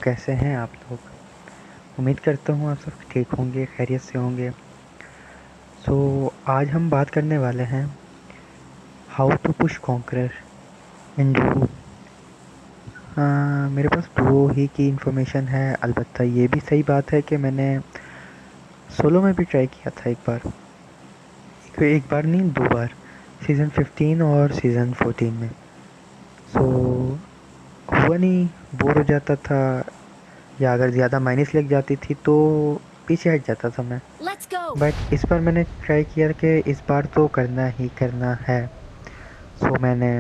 कैसे हैं आप लोग। उम्मीद करता हूँ आप सब ठीक होंगे, खैरियत से होंगे। आज हम बात करने वाले हैं how to push conqueror in duo. मेरे पास डुओ ही की इन्फॉर्मेशन है, अलबत्ता ये भी सही बात है कि मैंने सोलो में भी ट्राई किया था एक बार। एक बार नहीं, 2 बार, सीज़न 15 और सीज़न 14 में। हुआ नहीं, बोर हो जाता था, या अगर ज़्यादा माइनस लग जाती थी तो पीछे हट जाता था मैं। Let's go! बट इस बार मैंने ट्राई किया कि इस बार तो करना ही करना है। मैंने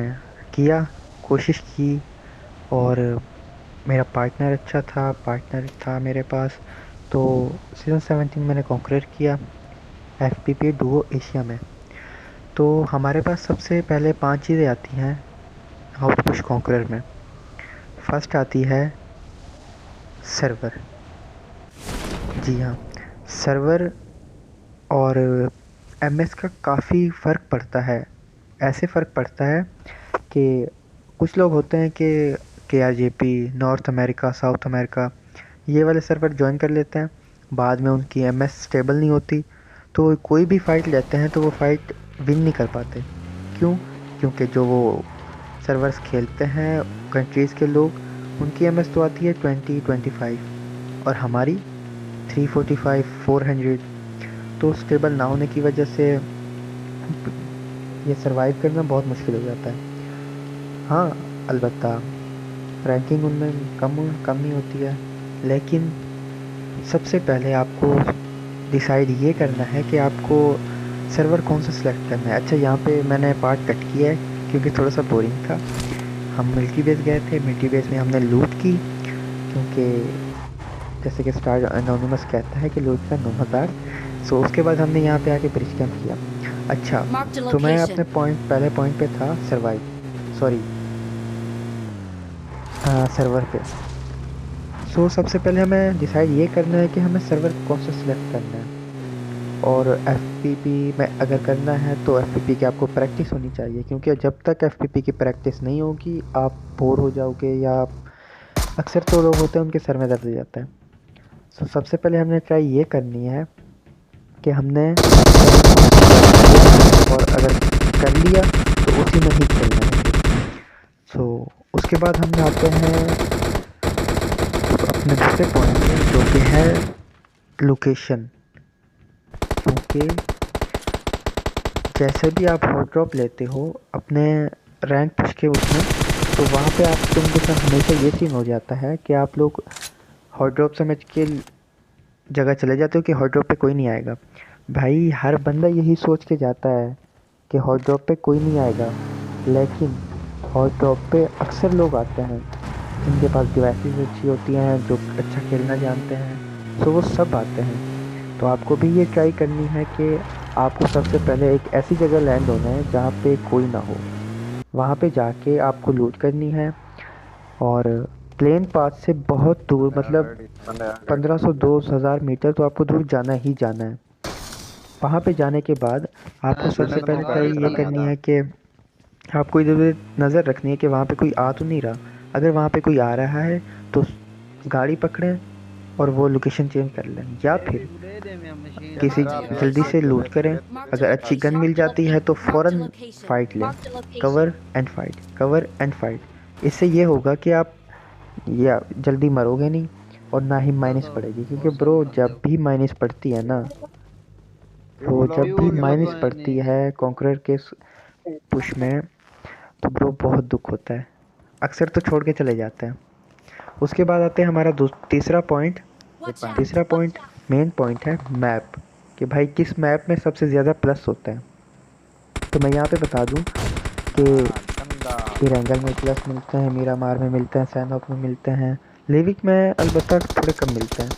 किया, कोशिश की, और मेरा पार्टनर था मेरे पास। तो सीज़न 17 मैंने कॉन्करर किया एफपीपी डुओ एशिया में। तो हमारे पास सबसे पहले 5 चीज़ें आती हैं हाउ टू पुश कॉन्करर में। फर्स्ट आती है सर्वर। जी हाँ, सर्वर और एमएस का काफ़ी फ़र्क पड़ता है। ऐसे फ़र्क पड़ता है कि कुछ लोग होते हैं कि केआरजेपी, नॉर्थ अमेरिका, साउथ अमेरिका, ये वाले सर्वर ज्वाइन कर लेते हैं। बाद में उनकी एमएस स्टेबल नहीं होती, तो कोई भी फ़ाइट लेते हैं तो वो फ़ाइट विन नहीं कर पाते। क्यों? क्योंकि जो वो सर्वर्स खेलते हैं कंट्रीज़ के लोग, उनकी एमएस तो आती है 20-25 और हमारी 345-400। तो स्टेबल ना होने की वजह से ये सरवाइव करना बहुत मुश्किल हो जाता है। हाँ, अलबत्ता रैंकिंग उनमें कम ही होती है। लेकिन सबसे पहले आपको डिसाइड ये करना है कि आपको सर्वर कौन सा सिलेक्ट करना है। अच्छा, यहाँ पे मैंने पार्ट कट किया है क्योंकि थोड़ा सा बोरिंग था। हम मिल्की बेस गए थे, मिल्की बेस में हमने लूट की, क्योंकि जैसे कि स्टार एनोनिमस कहता है कि लूट का 9,000। उसके बाद हमने यहाँ पे आके ब्रिज कैंप किया। अच्छा, Marked a तो मैं अपने location. पहले पॉइंट पे था, सॉरी, सर्वर पे। सबसे पहले हमें डिसाइड ये करना है कि हमें सर्वर कौन सा सिलेक्ट करना है। और एफपीपी में अगर करना है तो एफपीपी की आपको प्रैक्टिस होनी चाहिए, क्योंकि जब तक एफपीपी की प्रैक्टिस नहीं होगी आप बोर हो जाओगे, या अक्सर तो लोग होते हैं उनके सर में दर्द हो जाता है। सबसे पहले हमने ट्राई ये करनी है कि हमने सर्वर कौन सा सिलेक्ट किया है, और अगर कर लिया तो उसी में ही खेलना है फिर। उसके बाद हम आते हैं अपने दूसरे पॉइंट पे, जो कि है लोकेशन। क्योंकि जैसे भी आप हॉट ड्रॉप लेते हो अपने रैंक पुश के उसमें, तो वहाँ पे आप तुमके साथ हमेशा ये सीन हो जाता है कि आप लोग हॉट ड्रॉप समझ के जगह चले जाते हो कि हॉट ड्रॉप पे कोई नहीं आएगा। भाई, हर बंदा यही सोच के जाता है कि हॉट ड्रॉप पे कोई नहीं आएगा, लेकिन हॉट ड्रॉप पे अक्सर लोग आते हैं जिनके पास डिवाइसेस अच्छी होती हैं, जो अच्छा खेलना जानते हैं। वो सब आते हैं। तो आपको भी ये ट्राई करनी है कि आपको सबसे पहले एक ऐसी जगह लैंड होना है जहाँ पे कोई ना हो। वहाँ पे जाके आपको लूट करनी है, और प्लेन पाथ से बहुत दूर, मतलब 1500-2000 मीटर तो आपको दूर जाना ही जाना है। वहाँ पे जाने के बाद आपको सबसे पहले ट्राई ये करनी है कि आपको इधर उधर नज़र रखनी है कि वहाँ पे कोई आ तो नहीं रहा। अगर वहाँ पे कोई आ रहा है तो गाड़ी पकड़ें और वो लोकेशन चेंज कर लें, या फिर किसी जल्दी से लूट करें। Marked a अगर अच्छी गन location. मिल जाती है तो Marked a फ़ौरन location. फाइट लें। Marked a cover location. And fight, cover and fight. इससे ये होगा कि आप या जल्दी मरोगे नहीं, और ना ही माइनस पड़ेगी, क्योंकि ब्रो जब भी माइनस पड़ती है ना, तो जब भी माइनस पड़ती है कॉन्करर के पुश में, तो ब्रो बहुत दुख होता है। अक्सर तो छोड़ के चले जाते हैं। उसके बाद आते हैं हमारा तीसरा पॉइंट। Watch out! तीसरा पॉइंट मेन पॉइंट है मैप, कि भाई किस मैप में सबसे ज़्यादा प्लस होता है। तो मैं यहाँ पे बता दूँ कि रैंगल में प्लस मिलते हैं, मीरामार में मिलते हैं, सैनॉक में मिलते हैं, लिविक में अलबत्ता थोड़े कम मिलते हैं।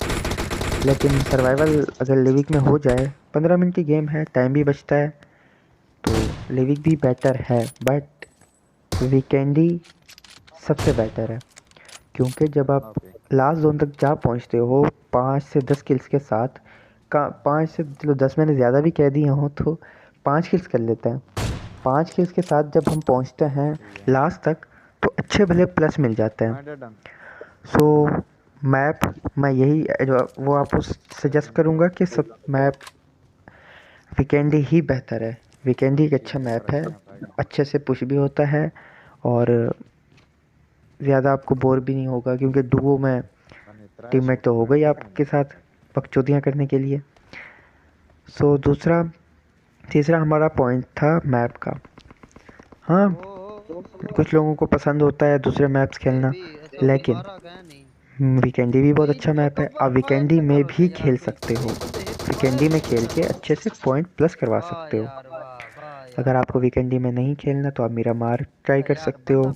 लेकिन सर्वाइवल अगर लिविक में हो जाए, 15 मिनट की गेम है, टाइम भी बचता है, तो लिविक भी बेटर है। बट वीकेंडी सबसे बेटर है, क्योंकि जब आप लास्ट जोन तक जा पहुंचते हो 5 से 10 किल्स के साथ, का 5 से चलो 10 मैंने ज़्यादा भी कह दिया हूँ, तो 5 किल्स कर लेते हैं। 5 किल्स के साथ जब हम पहुंचते हैं लास्ट तक, तो अच्छे भले प्लस मिल जाते हैं। सो मैप मैं यही वो आपको सजेस्ट करूँगा कि सब मैप वीकेंडी ही बेहतर है। वीकेंडी एक अच्छा मैप है, अच्छे से पुश भी होता है और ज़्यादा आपको बोर भी नहीं होगा, क्योंकि डुओ में टीममेट तो होगा ही आपके साथ बकचोदियाँ करने के लिए। सो तीसरा हमारा पॉइंट था मैप का। हाँ, कुछ लोगों को पसंद होता है दूसरे मैप्स खेलना, लेकिन वीकेंडी भी बहुत अच्छा मैप है। आप वीकेंडी में भी खेल सकते हो, वीकेंडी में खेल के अच्छे से पॉइंट प्लस करवा सकते हो। अगर आपको वीकेंडी में नहीं खेलना तो आप मिरामार ट्राई कर सकते हो,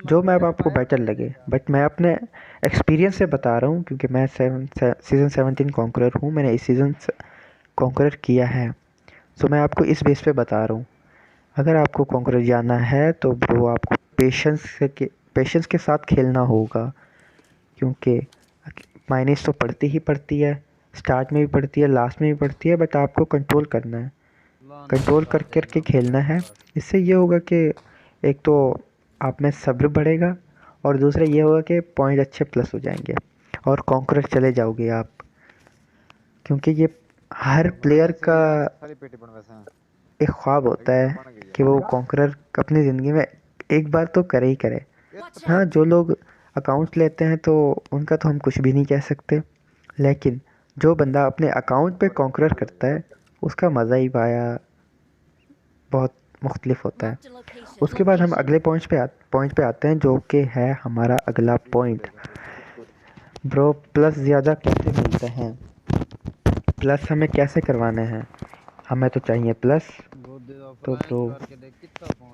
जो मैप आपको बेटर लगे। बट मैं अपने एक्सपीरियंस से बता रहा हूँ, क्योंकि मैं सीज़न 17 कॉन्करर हूँ, मैंने इस सीज़न कॉन्करर किया है। सो मैं आपको इस बेस पे बता रहा हूँ। अगर आपको कॉन्करर जाना है तो ब्रो आपको पेशेंस के साथ खेलना होगा, क्योंकि माइनस तो पड़ती ही पड़ती है, स्टार्ट में भी पड़ती है, लास्ट में भी पड़ती है, बट आपको कंट्रोल करना है, कंट्रोल कर करके खेलना है। इससे ये होगा कि एक तो आप में सब्र बढ़ेगा और दूसरा ये होगा कि पॉइंट अच्छे प्लस हो जाएंगे और कॉन्करर चले जाओगे आप, क्योंकि ये हर प्लेयर का एक ख्वाब होता है कि वो कॉन्करर अपनी ज़िंदगी में एक बार तो करे ही करे। हाँ, जो लोग अकाउंट लेते हैं तो उनका तो हम कुछ भी नहीं कह सकते, लेकिन जो बंदा अपने अकाउंट पे कॉन्करर करता है उसका मज़ा ही बहुत मुख्तलिफ होता है। उसके बाद हम अगले पॉइंट पे आते हैं, जो कि है हमारा अगला पॉइंट। ब्रो प्लस ज़्यादा कैसे मिलते हैं, प्लस हमें कैसे करवाने हैं। हमें तो चाहिए प्लस। तो ब्रो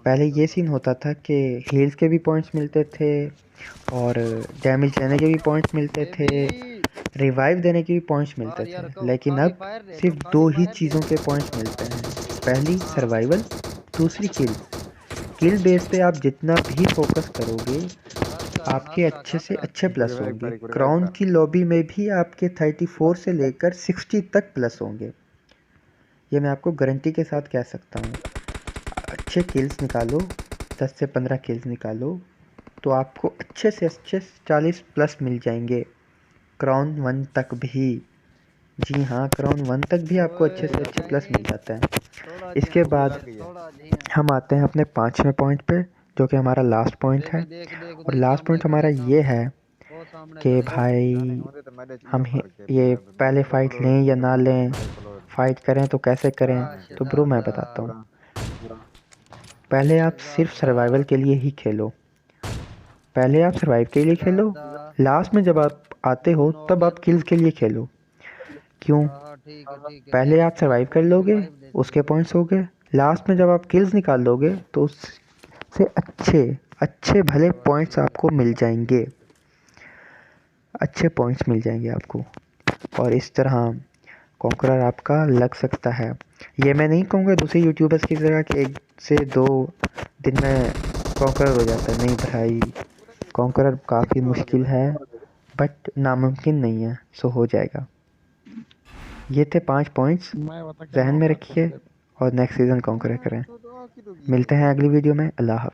पहले ये सीन होता था कि हील्स के भी पॉइंट्स मिलते थे और डैमेज देने के भी पॉइंट्स मिलते थे, रिवाइव देने के भी पॉइंट्स मिलते थे, लेकिन अब सिर्फ दो ही चीज़ों के पॉइंट्स मिलते हैं। पहली सर्वाइवल, दूसरी किल। किल बेस पे आप जितना भी फोकस करोगे आपके अच्छे से अच्छे प्लस होंगे। क्राउन की लॉबी में भी आपके 34 से लेकर 60 तक प्लस होंगे, ये मैं आपको गारंटी के साथ कह सकता हूँ। अच्छे किल्स निकालो, 10 से 15 किल्स निकालो तो आपको अच्छे से अच्छे 40 प्लस मिल जाएंगे, क्राउन 1 तक भी। जी हाँ, क्राउन 1 तक भी आपको अच्छे से अच्छे प्लस मिल जाता है। इसके बाद हम आते हैं अपने 5वें पॉइंट पे, जो कि हमारा लास्ट पॉइंट है। और लास्ट पॉइंट हमारा ये है कि भाई ये पहले फ़ाइट लें या ना लें, फ़ाइट करें तो कैसे करें। तो ब्रो मैं बताता हूँ, पहले आप सिर्फ सर्वाइवल के लिए ही खेलो, पहले आप सर्वाइव के लिए खेलो, लास्ट में जब आप आते हो तब आप किल्स के लिए खेलो। क्यों? पहले आप सर्वाइव कर लोगे, उसके पॉइंट्स हो गए, लास्ट में जब आप किल्स निकाल लोगे तो उससे अच्छे अच्छे भले पॉइंट्स आपको मिल जाएंगे, अच्छे पॉइंट्स मिल जाएंगे आपको, और इस तरह कॉन्करर आपका लग सकता है। ये मैं नहीं कहूँगा दूसरे यूट्यूबर्स की तरह कि 1 से 2 दिन में कॉन्करर हो जाता है, नहीं भाई, कॉन्करर काफ़ी मुश्किल है बट नामुमकिन नहीं है। सो हो जाएगा। ये थे 5 पॉइंट्स, जहन में रखिए और नेक्स्ट सीज़न कॉन्कर करें। मिलते हैं अगली वीडियो में। अल्लाह हाफ़िज़।